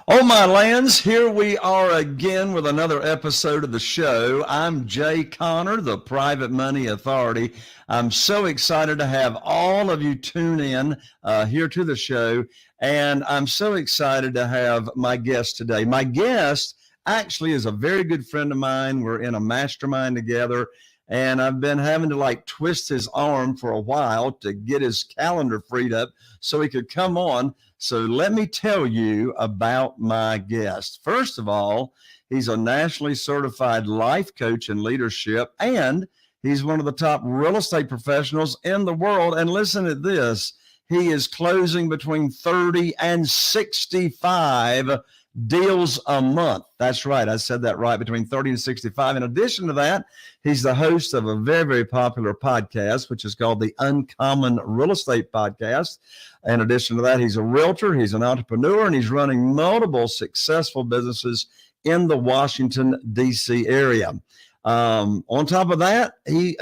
Oh, my lands, here we are again with another episode of the show. I'm Jay Connor, the Private Money Authority. I'm so excited to have all of you tune in here to the show, and I'm so excited to have my guest today. My guest actually is a very good friend of mine. We're in a mastermind together, and I've been having to twist his arm for a while to get his calendar freed up so he could come on. So let me tell you about my guest. First of all, he's a nationally certified life coach in leadership, and he's one of the top real estate professionals in the world. And listen to this, he is closing between 30 and 65 deals a month. That's right. I said that right, between 30 and 65. In addition to that, he's the host of a very, very popular podcast, which is called the Uncommon Real Estate Podcast. In addition to that, he's a realtor, he's an entrepreneur, and he's running multiple successful businesses in the Washington, D.C. area. On top of that, he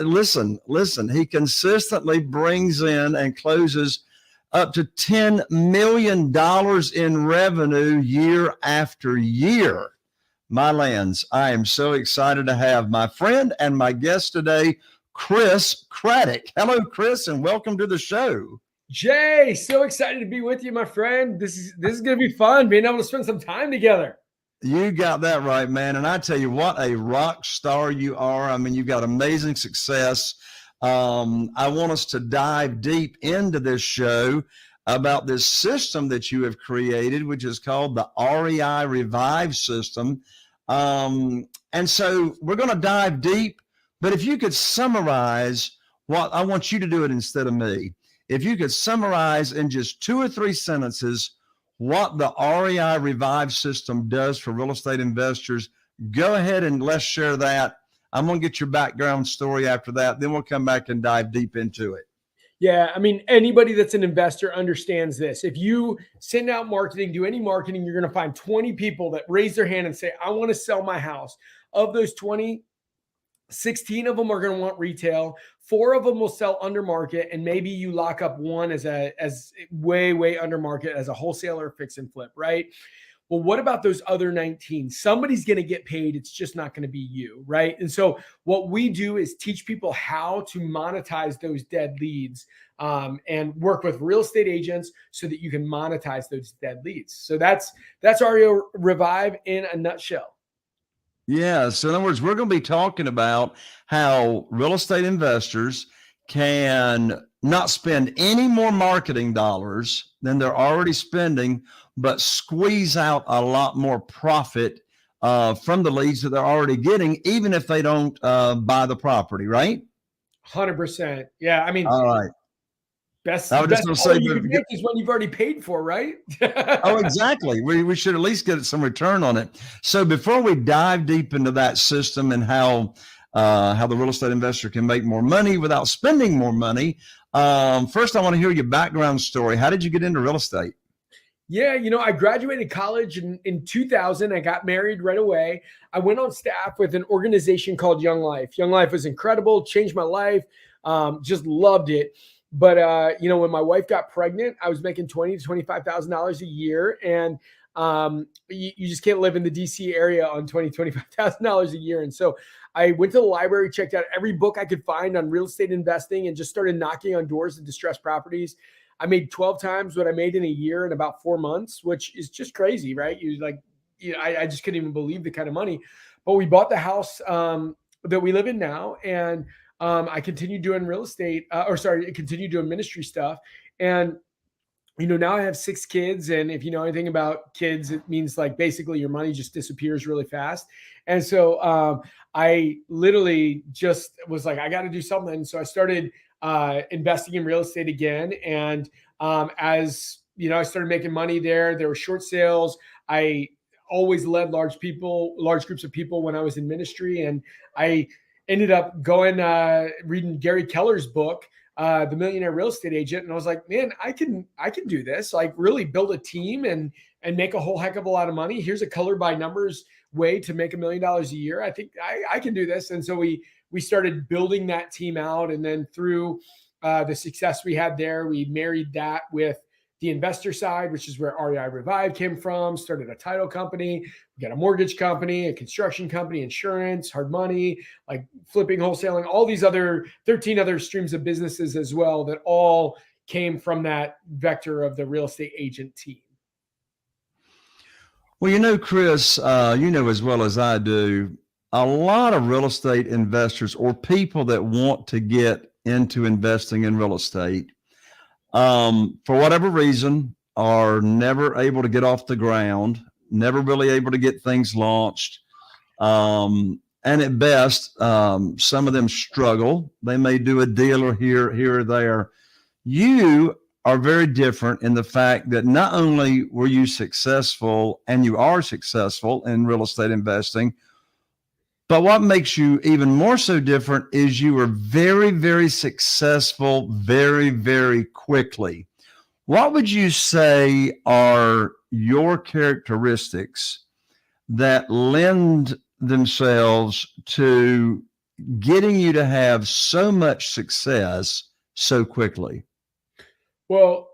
consistently brings in and closes up to $10 million in revenue year after year. My lands, I am so excited to have my friend and my guest today, Chris Craddock. Hello, Chris, and welcome to the show. Jay, so excited to be with you, my friend. This is going to be fun, being able to spend some time together. You got that right, man. And I tell you what, a rock star you are. I mean, you've got amazing success. I want us to dive deep into this show about this system that you have created, which is called the REI Revive System. And so we're going to dive deep, but if you could summarize what I want you to do it instead of me. If you could summarize in just 2 or 3 sentences what the REI Revive System does for real estate investors, go ahead and let's share that. I'm going to get your background story after that. Then we'll come back and dive deep into it. Yeah, I mean, anybody that's an investor understands this. If you send out marketing, do any marketing, you're going to find 20 people that raise their hand and say, I want to sell my house. Of those 20, 16 of them are going to want retail. 4 of them will sell under market, and maybe you lock up one as way under market as a wholesaler, fix and flip, right? Well, what about those other 19? Somebody's going to get paid. It's just not going to be you, right? And so what we do is teach people how to monetize those dead leads and work with real estate agents so that you can monetize those dead leads. So that's REI Revive in a nutshell. Yeah. So in other words, we're going to be talking about how real estate investors can not spend any more marketing dollars than they're already spending, but squeeze out a lot more profit from the leads that they're already getting, even if they don't buy the property, right? 100%. Yeah. I mean, all right. Best you can make is when you've already paid for, right? Oh, exactly. We should at least get some return on it. So before we dive deep into that system and how the real estate investor can make more money without spending more money, first I want to hear your background story. How did you get into real estate? Yeah, I graduated college in 2000. I got married right away. I went on staff with an organization called Young Life. Young Life was incredible, changed my life, just loved it. But, when my wife got pregnant, I was making $20,000 to $25,000 a year. And you just can't live in the DC area on $25,000 a year. And so I went to the library, checked out every book I could find on real estate investing, and just started knocking on doors of distressed properties. I made 12 times what I made in a year in about 4 months, which is just crazy, right? I just couldn't even believe the kind of money. But we bought the house that we live in now, and I continued doing real estate, continued doing ministry stuff. And, now I have 6 kids. And if you know anything about kids, it means basically your money just disappears really fast. And so I literally just was like, I got to do something. So I started investing in real estate again. And as I started making money there were short sales. I always led large groups of people when I was in ministry. And I ended up going, reading Gary Keller's book, The Millionaire Real Estate Agent. And I was like, man, I can do this, really build a team and make a whole heck of a lot of money. Here's a color by numbers way to make $1 million a year. I think I can do this. And so we started building that team out. And then through the success we had there, we married that with the investor side, which is where REI Revive came from, started a title company. We got a mortgage company, a construction company, insurance, hard money, like flipping, wholesaling, all these other 13 other streams of businesses as well that all came from that vector of the real estate agent team. Well, Chris, you know as well as I do, a lot of real estate investors or people that want to get into investing in real estate, for whatever reason, are never able to get off the ground, never really able to get things launched. And at best, some of them struggle. They may do a deal or here or there. You are very different in the fact that not only were you successful and you are successful in real estate investing, but what makes you even more so different is you were very, very successful very, very quickly. What would you say are your characteristics that lend themselves to getting you to have so much success so quickly? Well,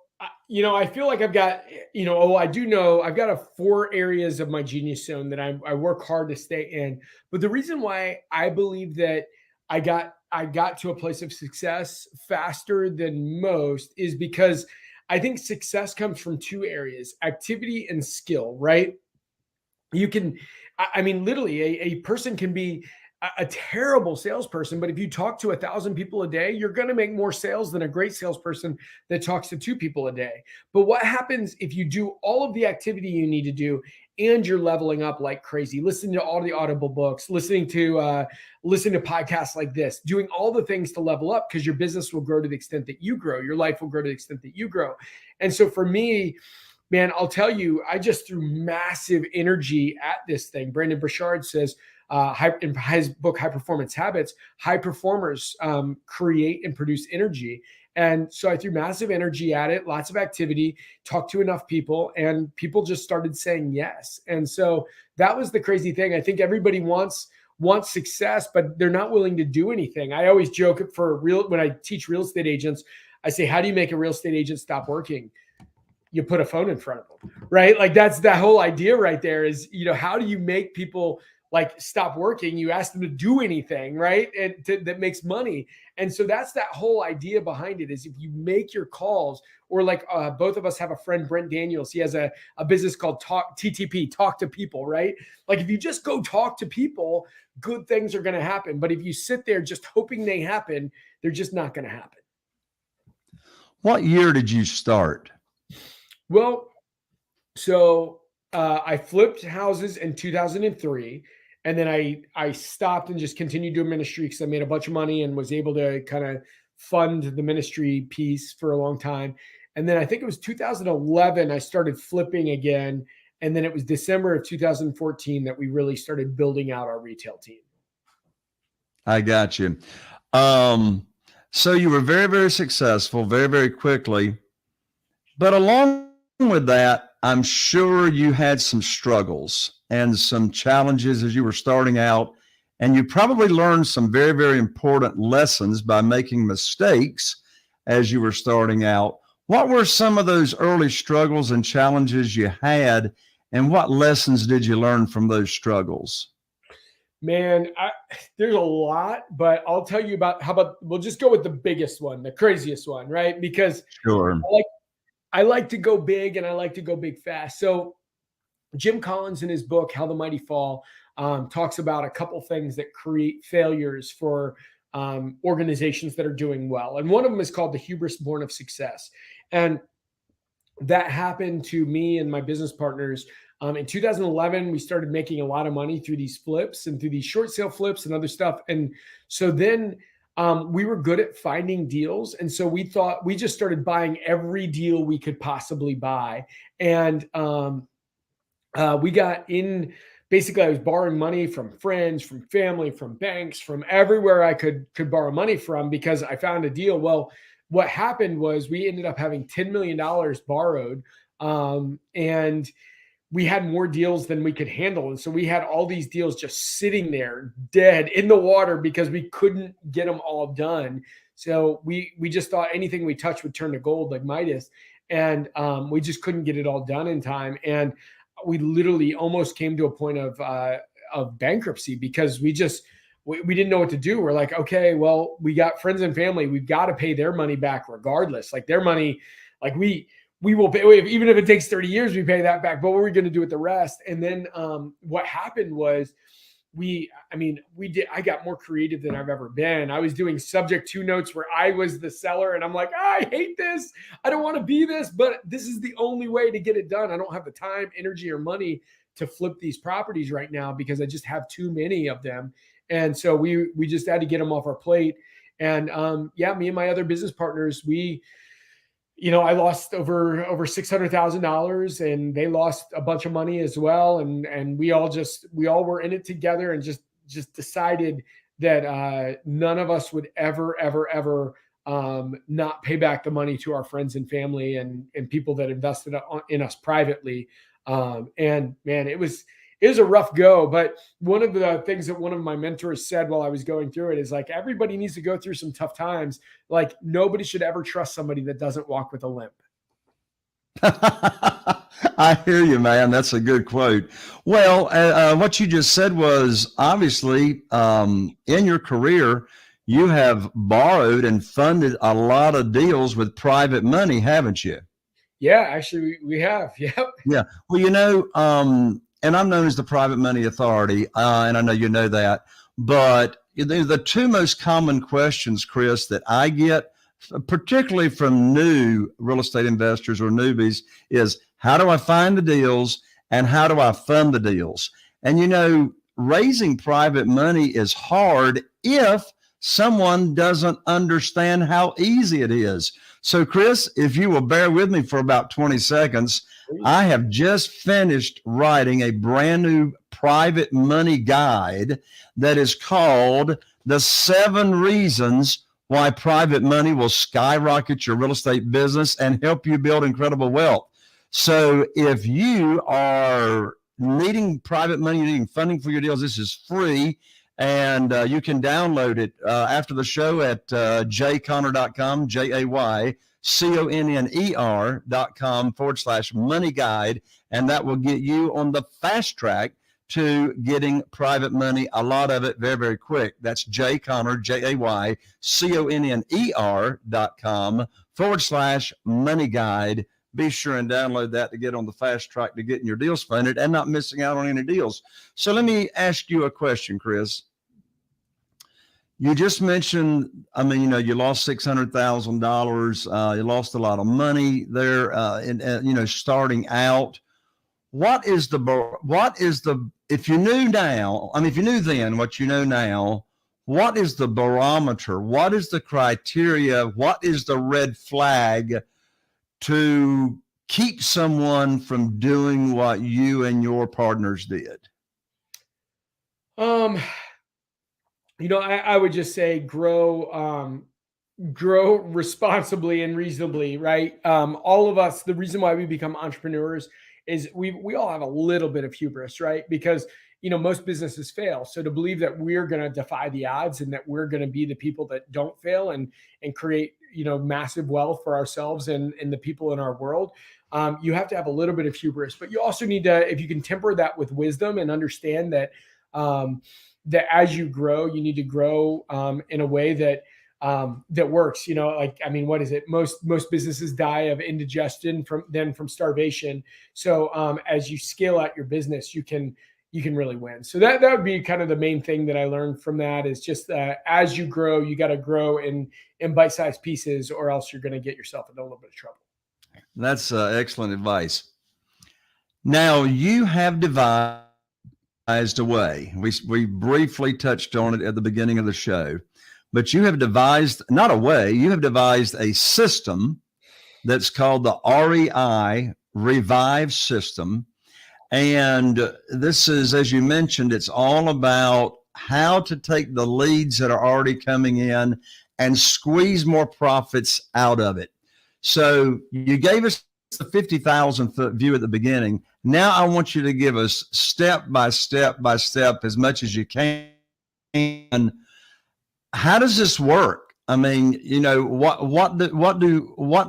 I feel like I've got, I do know I've got 4 areas of my genius zone that I work hard to stay in. But the reason why I believe that I got to a place of success faster than most is because I think success comes from 2 areas: activity and skill, right? You can, I mean, literally a person can be a terrible salesperson, but if you talk to 1,000 people a day, you're going to make more sales than a great salesperson that talks to 2 people a day. But what happens if you do all of the activity you need to do and you're leveling up like crazy, listening to all the Audible books, listening to podcasts like this, doing all the things to level up, because your business will grow to the extent that you grow, your life will grow to the extent that you grow. And so for me, man, I'll tell you, I just threw massive energy at this thing. Brandon Burchard says, in his book, High Performance Habits, high performers create and produce energy. And so I threw massive energy at it, lots of activity, talked to enough people, and people just started saying yes. And so that was the crazy thing. I think everybody wants success, but they're not willing to do anything. I always joke when I teach real estate agents, I say, how do you make a real estate agent stop working? You put a phone in front of them, right? Like that's that whole idea right there is, how do you make people like stop working? You ask them to do anything, right? And that makes money. And so that's that whole idea behind it is if you make your calls, or like both of us have a friend, Brent Daniels, he has a business called TTP, Talk to People, right? Like if you just go talk to people, good things are going to happen. But if you sit there just hoping they happen, they're just not going to happen. What year did you start? Well, so I flipped houses in 2003, and then I stopped and just continued doing ministry because I made a bunch of money and was able to kind of fund the ministry piece for a long time. And then I think it was 2011 I started flipping again, and then it was December of 2014 that we really started building out our retail team. I got you. So you were very, very successful very, very quickly, but along with that, I'm sure you had some struggles and some challenges as you were starting out, and you probably learned some very, very important lessons by making mistakes as you were starting out. What were some of those early struggles and challenges you had, and what lessons did you learn from those struggles? Man, there's a lot, but I'll tell you we'll just go with the biggest one, the craziest one, right? Because Sure. I like to go big and I like to go big fast. So Jim Collins in his book, How the Mighty Fall, talks about a couple things that create failures for organizations that are doing well. And one of them is called the hubris born of success. And that happened to me and my business partners. In 2011, we started making a lot of money through these flips and through these short sale flips and other stuff. And so then we were good at finding deals. And so we just started buying every deal we could possibly buy. And we got in, basically I was borrowing money from friends, from family, from banks, from everywhere I could borrow money from because I found a deal. Well, what happened was we ended up having $10 million borrowed. And we had more deals than we could handle. And so we had all these deals just sitting there dead in the water because we couldn't get them all done. So we just thought anything we touched would turn to gold like Midas. and we just couldn't get it all done in time. And we literally almost came to a point of bankruptcy because we didn't know what to do. We're like, okay, well, we got friends and family. We've got to pay their money back regardless. Like their money, like we will pay, even if it takes 30 years, we pay that back. But what are we going to do with the rest? And then what happened was I got more creative than I've ever been. I was doing subject to notes where I was the seller and I'm like, I hate this. I don't want to be this, but this is the only way to get it done. I don't have the time, energy, or money to flip these properties right now because I just have too many of them. And so we just had to get them off our plate. And me and my other business partners, I lost over $600,000 and they lost a bunch of money as well. And we all were in it together and just decided that none of us would ever not pay back the money to our friends and family and people that invested in us privately. And man, it was a rough go. But one of the things that one of my mentors said while I was going through it is like, everybody needs to go through some tough times. Like nobody should ever trust somebody that doesn't walk with a limp. I hear you, man. That's a good quote. Well, what you just said was obviously in your career, you have borrowed and funded a lot of deals with private money, haven't you? Yeah, actually we have. Yep. Yeah. Well, and I'm known as the Private Money Authority, and I know you know that. But the two most common questions, Chris, that I get, particularly from new real estate investors or newbies, is how do I find the deals and how do I fund the deals? And raising private money is hard if someone doesn't understand how easy it is. So, Chris, if you will bear with me for about 20 seconds, I have just finished writing a brand new private money guide that is called The 7 Reasons Why Private Money Will Skyrocket Your Real Estate Business and Help You Build Incredible Wealth. So if you are needing private money, needing funding for your deals, this is free. And you can download it after the show at jayconner.com, JAYCONNER.com/money guide. And that will get you on the fast track to getting private money, a lot of it very, very quick. That's jayconner, JAYCONNER.com/money guide. Be sure and download that to get on the fast track to getting your deals funded and not missing out on any deals. So let me ask you a question, Chris. You just mentioned, you lost $600,000. You lost a lot of money there, starting out. If you knew then what you know now, what is the barometer? What is the criteria? What is the red flag to keep someone from doing what you and your partners did? I would just say grow responsibly and reasonably, right? All of us, the reason why we become entrepreneurs is we all have a little bit of hubris, right? Because, most businesses fail. So to believe that we're going to defy the odds and that we're going to be the people that don't fail and create, massive wealth for ourselves and the people in our world, you have to have a little bit of hubris, but you also need to, if you can temper that with wisdom and understand that, that as you grow, you need to grow in a way that works. What is it? Most businesses die of indigestion from starvation. So as you scale out your business, you can really win. So that would be kind of the main thing that I learned from that is just as you grow, you got to grow in bite-sized pieces, or else you're going to get yourself in a little bit of trouble. That's excellent advice. Now you have devised a way. We briefly touched on it at the beginning of the show, but you have devised not a way, you have devised a system that's called the REI Revive System. And this is, as you mentioned, it's all about how to take the leads that are already coming in and squeeze more profits out of it. So you gave us the 50,000 foot view at the beginning. Now I want you to give us step by step by step as much as you can. How does this work? I mean, you know, what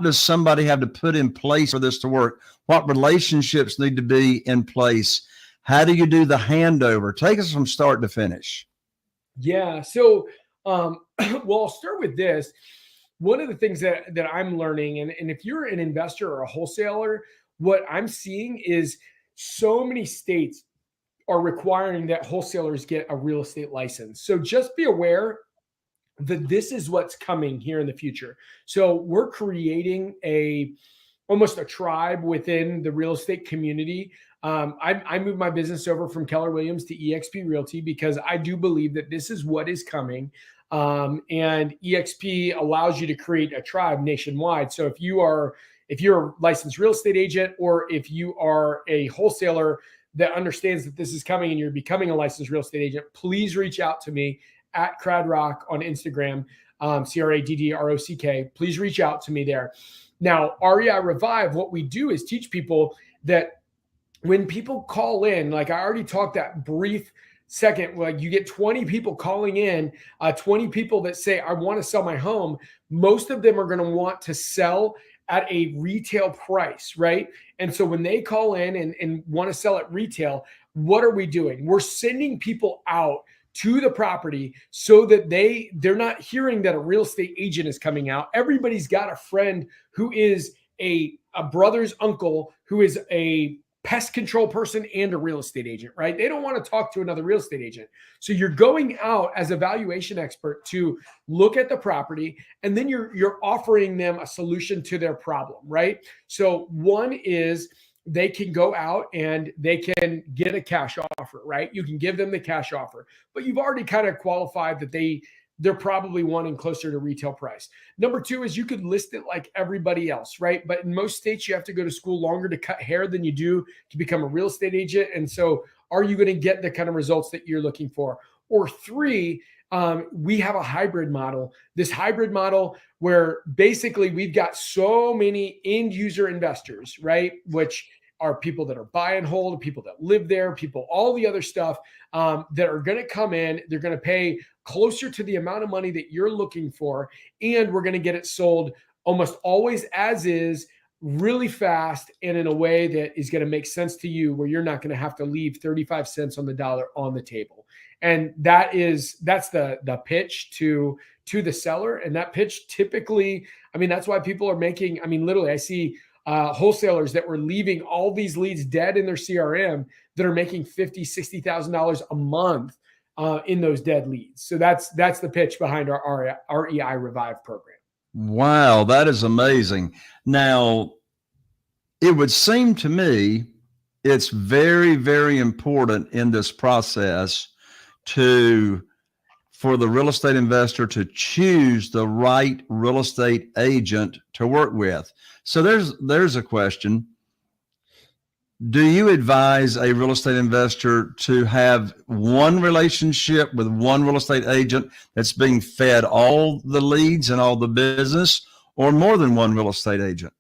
does somebody have to put in place for this to work? What relationships need to be in place? How do you do the handover? Take us from start to finish. Yeah. So, well, I'll start with this. One of the things that I'm learning, and if you're an investor or a wholesaler, what I'm seeing is so many states are requiring that wholesalers get a real estate license. So just be aware that this is what's coming here in the future. So we're creating almost a tribe within the real estate community. I moved my business over from Keller Williams to EXP Realty because I do believe that this is what is coming. And EXP allows you to create a tribe nationwide. So if you're a licensed real estate agent, or if you are a wholesaler that understands that this is coming and you're becoming a licensed real estate agent, please reach out to me at Craddock on Instagram, Craddrock. Please reach out to me there. Now, REI Revive, what we do is teach people that when people call in, like I already talked that brief second, like you get 20 people calling in, 20 people that say, I want to sell my home. Most of them are going to want to sell at a retail price, right? And so when they call in and want to sell at retail, what are we doing? We're sending people out to the property so that they're not hearing that a real estate agent is coming out. Everybody's got a friend who is a brother's uncle who is a pest control person and a real estate agent, right? They don't want to talk to another real estate agent. So you're going out as a valuation expert to look at the property, and then you're offering them a solution to their problem, right? So one is they can go out and they can get a cash offer, right? You can give them the cash offer, but you've already kind of qualified that they're probably wanting closer to retail price. Number two is you could list it like everybody else, right? But in most states, you have to go to school longer to cut hair than you do to become a real estate agent. And so are you going to get the kind of results that you're looking for? Or three, we have a hybrid model. This hybrid model where basically we've got so many end user investors, right? Which are people that are buy and hold, people that live there, people, all the other stuff that are going to come in. They're going to pay closer to the amount of money that you're looking for. And we're going to get it sold almost always as is, really fast, and in a way that is going to make sense to you, where you're not going to have to leave 35 cents on the dollar on the table. And that's the pitch to the seller. And that pitch typically, I mean, that's why people are making, I mean, literally I see wholesalers that were leaving all these leads dead in their CRM that are making $50,000, $60,000 a month in those dead leads. So that's the pitch behind our REI Revive program. Wow, that is amazing. Now, it would seem to me it's very, very important in this process for the real estate investor to choose the right real estate agent to work with. So there's a question. Do you advise a real estate investor to have one relationship with one real estate agent that's being fed all the leads and all the business, or more than one real estate agent?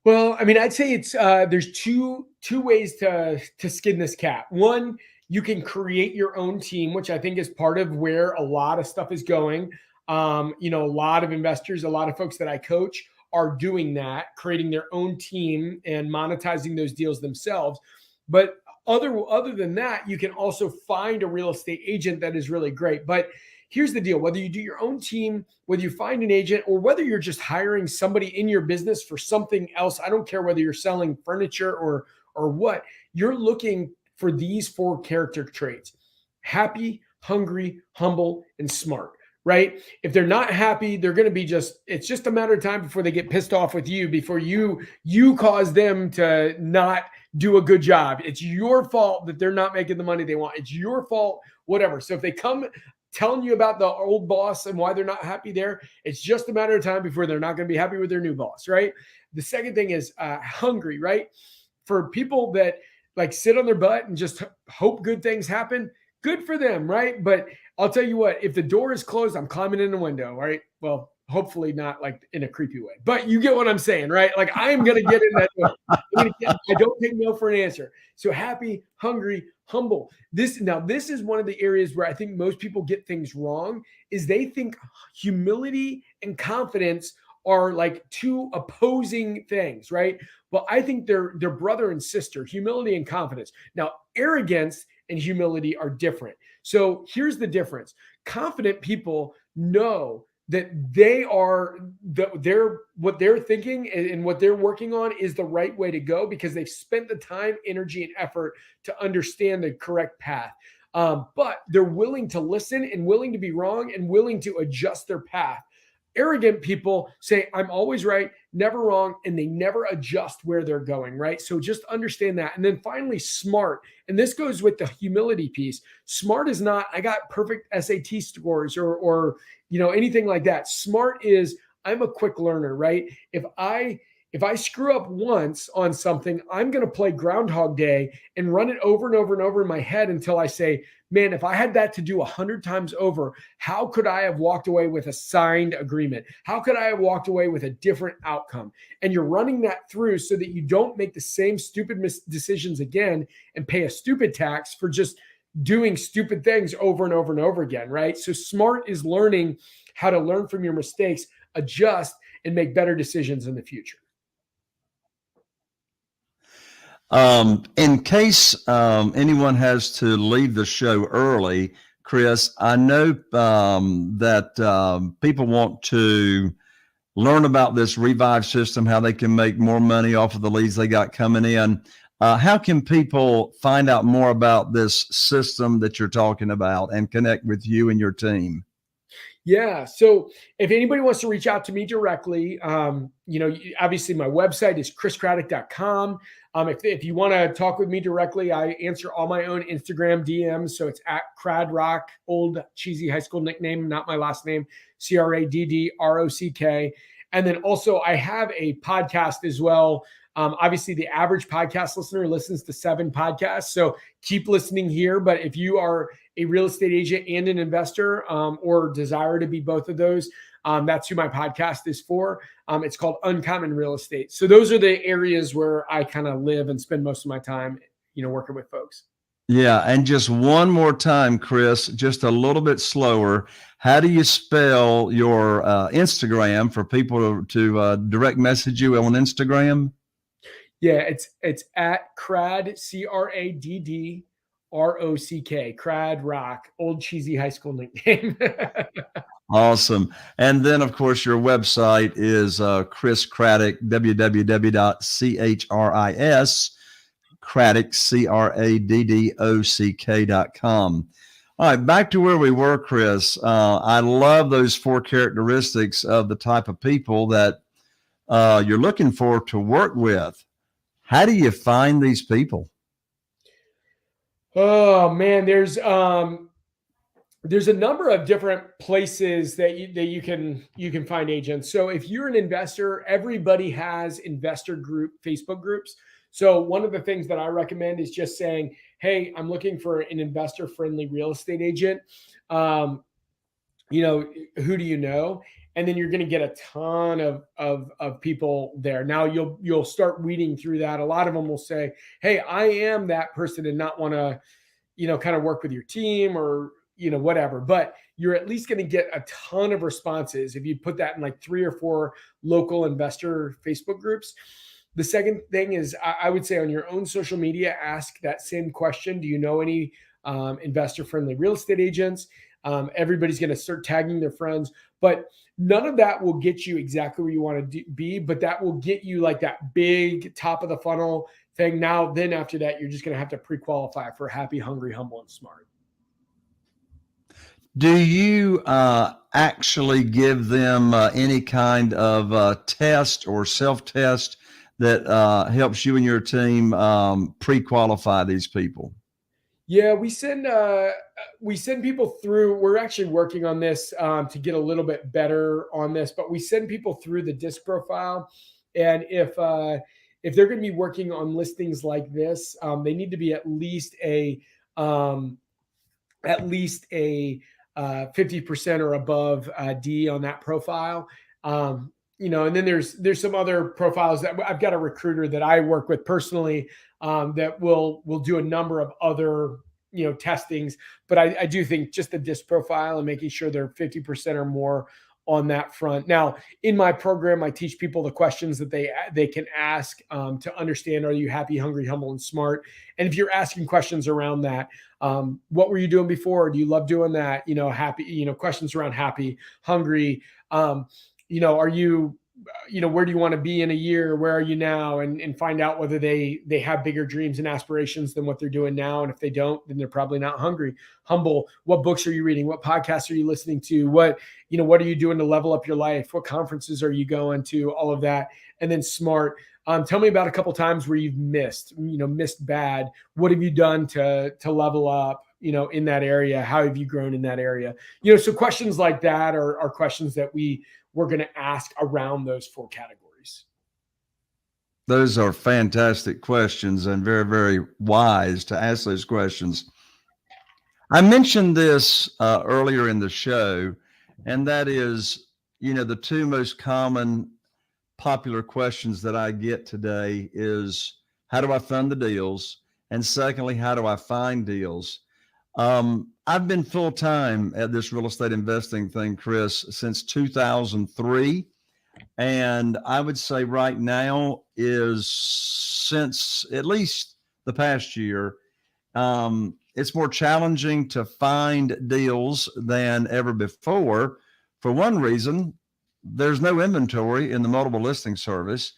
Well, I mean, I'd say it's there's two ways to skin this cat. One, you can create your own team, which I think is part of where a lot of stuff is going. A lot of investors, a lot of folks that I coach are doing that, creating their own team and monetizing those deals themselves. But other than that, you can also find a real estate agent that is really great. But here's the deal: whether you do your own team, whether you find an agent, or whether you're just hiring somebody in your business for something else, I don't care whether you're selling furniture or what, you're looking for these 4 character traits: happy, hungry, humble, and smart. Right? If they're not happy, they're going to be it's just a matter of time before they get pissed off with you, before you cause them to not do a good job. It's your fault that they're not making the money they want. It's your fault, whatever. So if they come telling you about the old boss and why they're not happy there, it's just a matter of time before they're not going to be happy with their new boss, right? The second thing is hungry, right? For people that like sit on their butt and just hope good things happen, good for them, right? But I'll tell you what, if the door is closed, I'm climbing in the window, right? Well, hopefully not like in a creepy way, but you get what I'm saying, right? Like I'm going to get in that. I don't take no for an answer. So happy, hungry, humble. This is one of the areas where I think most people get things wrong is they think humility and confidence are like two opposing things, right? But I think they're brother and sister, humility and confidence. Now, arrogance and humility are different. So here's the difference. Confident people know that they're what they're thinking and what they're working on is the right way to go because they've spent the time, energy, and effort to understand the correct path. But they're willing to listen and willing to be wrong and willing to adjust their path. Arrogant people say, I'm always right, never wrong, and they never adjust where they're going, right? So just understand that. And then finally, smart. And this goes with the humility piece. Smart is not, I got perfect SAT scores or anything like that. Smart is, I'm a quick learner, right? If I screw up once on something, I'm going to play Groundhog Day and run it over and over and over in my head until I say, man, if I had that to do 100 times over, how could I have walked away with a signed agreement? How could I have walked away with a different outcome? And you're running that through so that you don't make the same stupid decisions again and pay a stupid tax for just doing stupid things over and over and over again, right? So smart is learning how to learn from your mistakes, adjust, and make better decisions in the future. In case anyone has to leave the show early, Chris, I know that people want to learn about this Revive system, how they can make more money off of the leads they got coming in. How can people find out more about this system that you're talking about and connect with you and your team? Yeah. So if anybody wants to reach out to me directly, obviously my website is chriscraddock.com. If you want to talk with me directly, I answer all my own Instagram DMs. So it's at Cradrock, old cheesy high school nickname, not my last name, CRADDROCK. And then also I have a podcast as well. Obviously, the average podcast listener listens to 7 podcasts. So keep listening here. But if you are a real estate agent and an investor or desire to be both of those, that's who my podcast is for. It's called Uncommon Real Estate. So those are the areas where I kind of live and spend most of my time, working with folks. Yeah. And just one more time, Chris, just a little bit slower. How do you spell your Instagram for people to direct message you on Instagram? Yeah, it's at Crad, CRADDROCK, Crad Rock, old cheesy high school nickname. Awesome. And then, of course, your website is Chris Craddock, Craddock, CRADDOCK.com. All right, back to where we were, Chris. I love those 4 characteristics of the type of people that you're looking for to work with. How do you find these people? Oh man, there's a number of different places that you can find agents. So if you're an investor, everybody has investor group Facebook groups. So one of the things that I recommend is just saying, "Hey, I'm looking for an investor friendly real estate agent. Who do you know?" And then you're going to get a ton of people there. Now you'll start weeding through that. A lot of them will say, "Hey, I am that person," and not want to, kind of work with your team or, whatever. But you're at least going to get a ton of responses if you put that in like 3 or 4 local investor Facebook groups. The second thing is I would say on your own social media, ask that same question. Do you know any investor friendly real estate agents? Everybody's going to start tagging their friends, but none of that will get you exactly where you want to be, but that will get you like that big top of the funnel thing. Now, then after that, you're just going to have to pre-qualify for happy, hungry, humble, and smart. Do you actually give them any kind of test or self-test that helps you and your team pre-qualify these people? Yeah, we send people through. We're actually working on this to get a little bit better on this, but we send people through the disc profile, and if they're going to be working on listings like this, they need to be at least a 50% or above D on that profile. And then there's some other profiles that I've got a recruiter that I work with personally that will do a number of other testings. But I do think just the DISC profile and making sure they're 50% or more on that front. Now, in my program, I teach people the questions that they can ask to understand, are you happy, hungry, humble, and smart? And if you're asking questions around that, what were you doing before? Do you love doing that? Happy, questions around happy, hungry, are you, where do you want to be in a year? Where are you now? And find out whether they have bigger dreams and aspirations than what they're doing now. And if they don't, then they're probably not hungry. Humble, what books are you reading? What podcasts are you listening to? What are you doing to level up your life? What conferences are you going to? All of that. And then smart. Tell me about a couple times where you've missed bad. What have you done to level up, in that area? How have you grown in that area? So questions like that are questions that we're going to ask around those 4 categories. Those are fantastic questions and very, very wise to ask those questions. I mentioned this earlier in the show, and that is, the 2 most common popular questions that I get today is, how do I fund the deals? And secondly, how do I find deals? I've been full-time at this real estate investing thing, Chris, since 2003. And I would say right now is, since at least the past year, it's more challenging to find deals than ever before. For one reason, there's no inventory in the multiple listing service.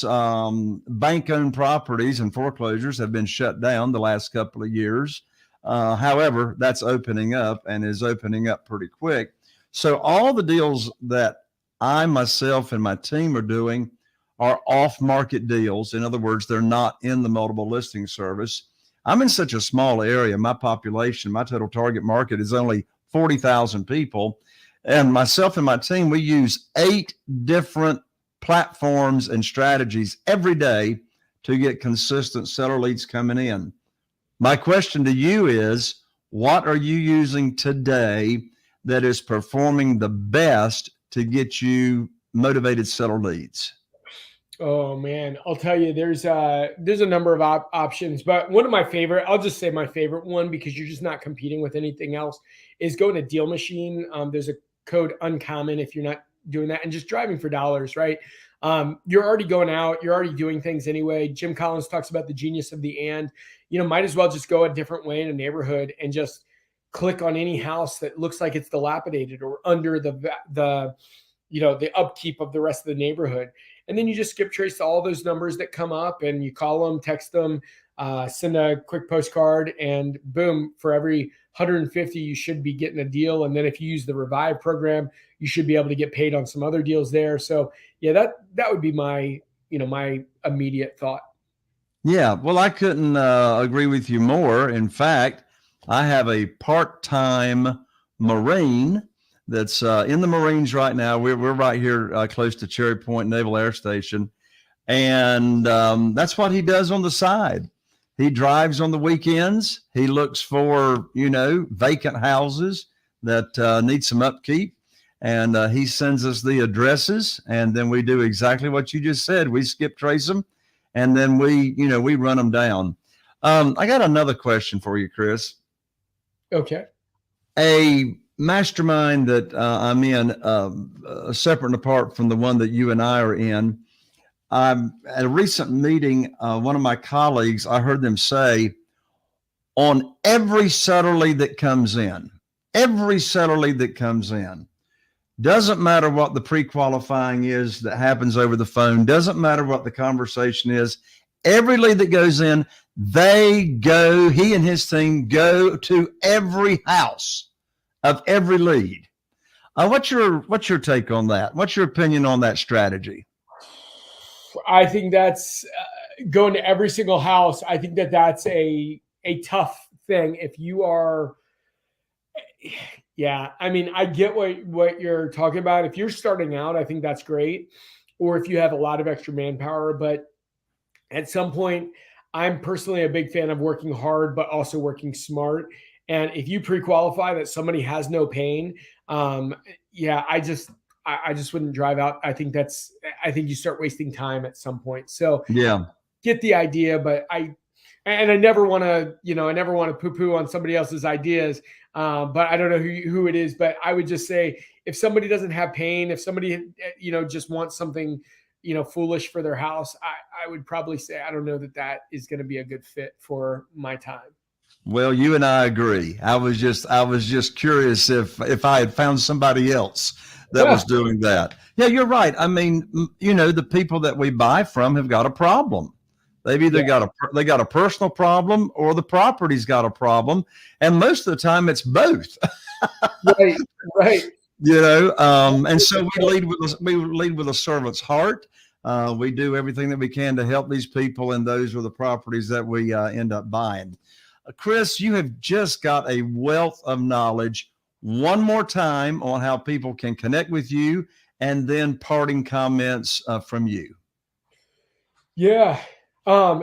Bank-owned properties and foreclosures have been shut down the last couple of years. However, that's opening up and is opening up pretty quick. So all the deals that I, myself, and my team are doing are off-market deals. In other words, they're not in the multiple listing service. I'm in such a small area. My population, my total target market is only 40,000 people. And myself and my team, we use 8 different platforms and strategies every day to get consistent seller leads coming in. My question to you is, what are you using today that is performing the best to get you motivated seller leads? Oh man, I'll tell you, there's a number of options, but one of my favorite, I'll just say my favorite one, because you're just not competing with anything else, is going to Deal Machine. There's a code uncommon if you're not doing that, and just driving for dollars, right? You're already going out, you're already doing things anyway. Jim Collins talks about the genius of the and. Might as well just go a different way in a neighborhood and just click on any house that looks like it's dilapidated or under the upkeep of the rest of the neighborhood. And then you just skip trace all those numbers that come up, and you call them, text them, send a quick postcard, and boom, for every 150, you should be getting a deal. And then if you use the Revive program, you should be able to get paid on some other deals there. So yeah, that would be my immediate thought. Yeah, well, I couldn't agree with you more. In fact, I have a part-time Marine that's in the Marines right now. We're right here close to Cherry Point Naval Air Station. And that's what he does on the side. He drives on the weekends. He looks for, vacant houses that need some upkeep. And he sends us the addresses. And then we do exactly what you just said. We skip trace them. And then we run them down. I got another question for you, Chris. Okay. A mastermind that I'm in, separate and apart from the one that you and I are in, at a recent meeting, one of my colleagues, I heard them say, on every seller lead that comes in, doesn't matter what the pre-qualifying is that happens over the phone, doesn't matter what the conversation is, every lead that goes in, he and his team go to every house of every lead. What's your take on that? What's your opinion on that strategy? I think that's going to every single house. I think that's a tough thing. If you are, yeah, I mean, I get what you're talking about. If you're starting out, I think that's great. Or if you have a lot of extra manpower, but at some point, I'm personally a big fan of working hard, but also working smart. And if you pre-qualify that somebody has no pain, yeah, I just wouldn't drive out. I think you start wasting time at some point. So Yeah. get the idea, but I never want to poo-poo on somebody else's ideas. But I don't know who it is, but I would just say, if somebody doesn't have pain, if somebody, just wants something, foolish for their house, I would probably say, I don't know that is going to be a good fit for my time. Well, you and I agree. I was just curious if I had found somebody else that was doing that. Yeah, you're right. I mean, the people that we buy from have got a problem. They've either got a personal problem, or the property's got a problem, and most of the time it's both. Right. And so we lead with a servant's heart. We do everything that we can to help these people, and those are the properties that we end up buying. Chris, you have just got a wealth of knowledge. One more time on how people can connect with you, and then parting comments from you. Yeah.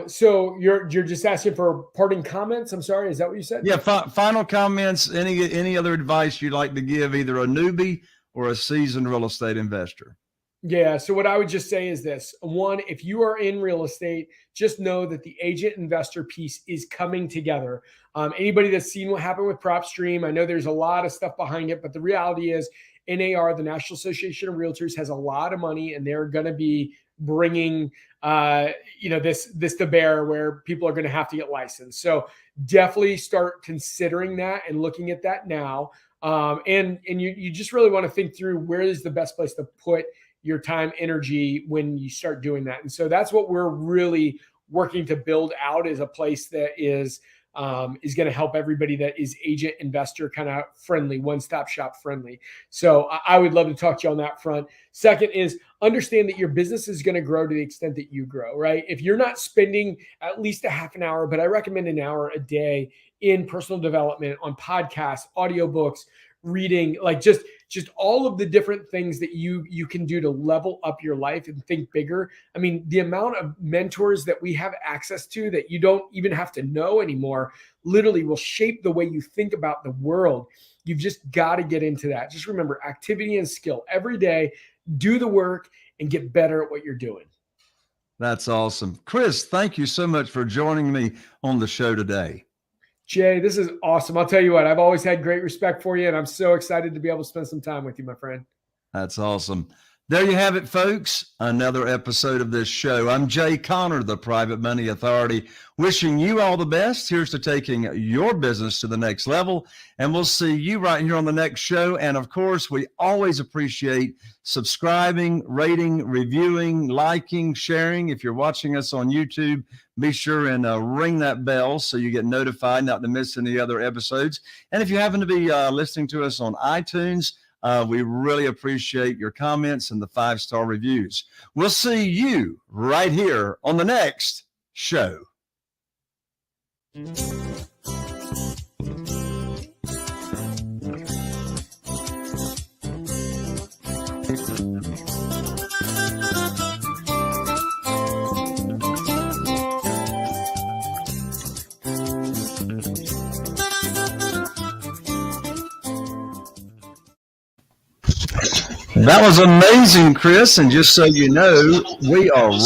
So you're just asking for parting comments? I'm sorry. Is that what you said? Yeah. Final comments. Any other advice you'd like to give, either a newbie or a seasoned real estate investor? Yeah. So what I would just say is this: one, if you are in real estate, just know that the agent investor piece is coming together. Anybody that's seen what happened with PropStream, I know there's a lot of stuff behind it, but the reality is NAR, the National Association of Realtors, has a lot of money, and they're going to be bringing, this to bear, where people are going to have to get licensed. So definitely start considering that and looking at that now. And you just really want to think through, where is the best place to put your time, energy when you start doing that. And so that's what we're really working to build out, is a place that is going to help everybody that is agent investor kind of friendly, one-stop shop friendly. So I would love to talk to you on that front. Second is, understand that your business is going to grow to the extent that you grow, right? If you're not spending at least a half an hour, but I recommend an hour a day in personal development, on podcasts, audiobooks, reading, like just all of the different things that you can do to level up your life and think bigger. I mean, the amount of mentors that we have access to that you don't even have to know anymore literally will shape the way you think about the world. You've just got to get into that. Just remember, activity and skill every day. Do the work and get better at what you're doing. That's awesome. Chris, thank you so much for joining me on the show today. Jay, this is awesome. I'll tell you what, I've always had great respect for you, and I'm so excited to be able to spend some time with you, my friend. That's awesome. There you have it, folks. Another episode of this show. I'm Jay Connor, the Private Money Authority, wishing you all the best. Here's to taking your business to the next level. And we'll see you right here on the next show. And of course, we always appreciate subscribing, rating, reviewing, liking, sharing. If you're watching us on YouTube, be sure and ring that bell so you get notified not to miss any other episodes. And if you happen to be listening to us on iTunes, we really appreciate your comments and the 5-star reviews. We'll see you right here on the next show. That was amazing, Chris. And just so you know, we are raw.